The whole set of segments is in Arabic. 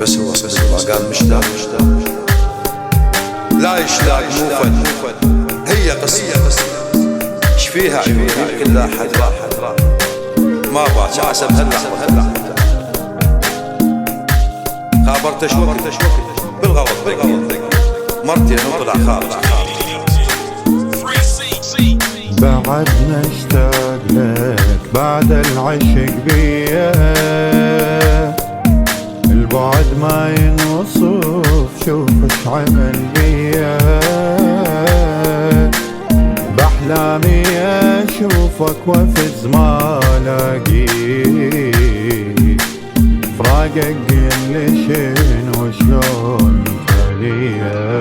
بس هو صدق ما قال مشتاق لا يشتاق مو فد هي قصة ايش فيها عيوني كلها حدرة ما باش عسب هاللحظة خابرت شوك بالغلط مرتين وطلع خارج بعد نشتاق لك بعد العشق بيا البعد ما ينوصف شوف اش عمل بيا بأحلامي اشوفك وفز ما لاقيك فراقك قل شنو شلون تليا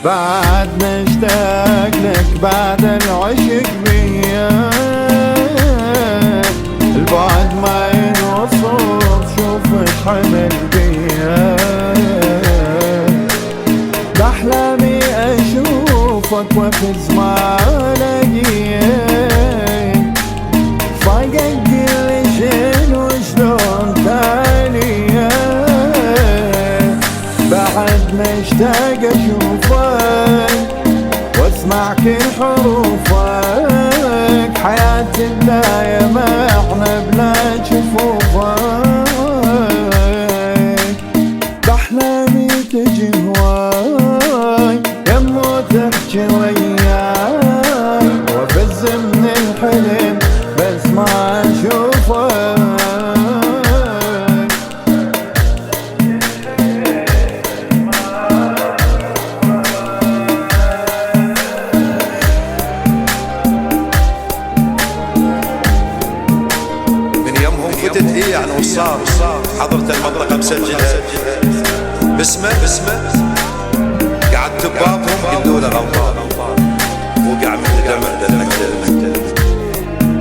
بعد نشتاق لك بعد العشق بيا البعد ما ينوصف شوف اش حمل بيا بأحلامي اشوفك وفز ما الاقيك فاقك قل شنو شلون تاليا بعد مشتاق اشوفك واسمع كل حروفك حياتي بداية ما احنا بلا جفوفك بأحلامي تجي هواي يمو تحكي وياي وافز من الحلم بس ما اشوفك فتت هي عن وصار حضرت المطرقة مسجلها باسمه قعدت ببابهم قلوا له غلطان وقع من الدمع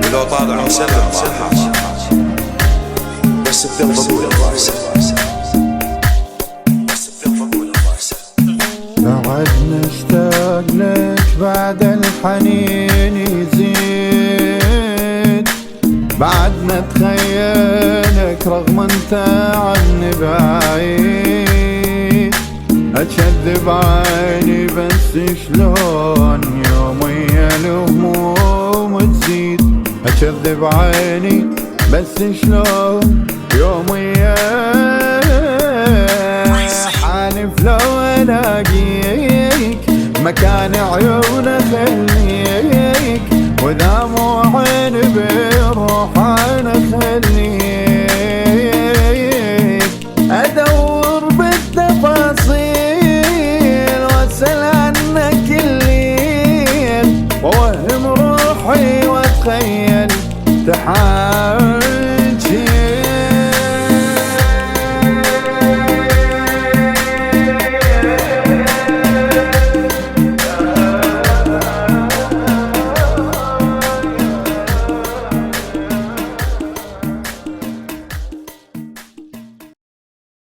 ولو طالع مسلم بس بقلب ابوي الله يسلم بعد نشتاق لك بعد الحنين يزيد بعد نتخيلك رغم انت عني بعيد اكذب عيني بس شلون يومي الهموم تزيد اكذب عيني بس شلون يومي حالف لو الاقيك مكان عيون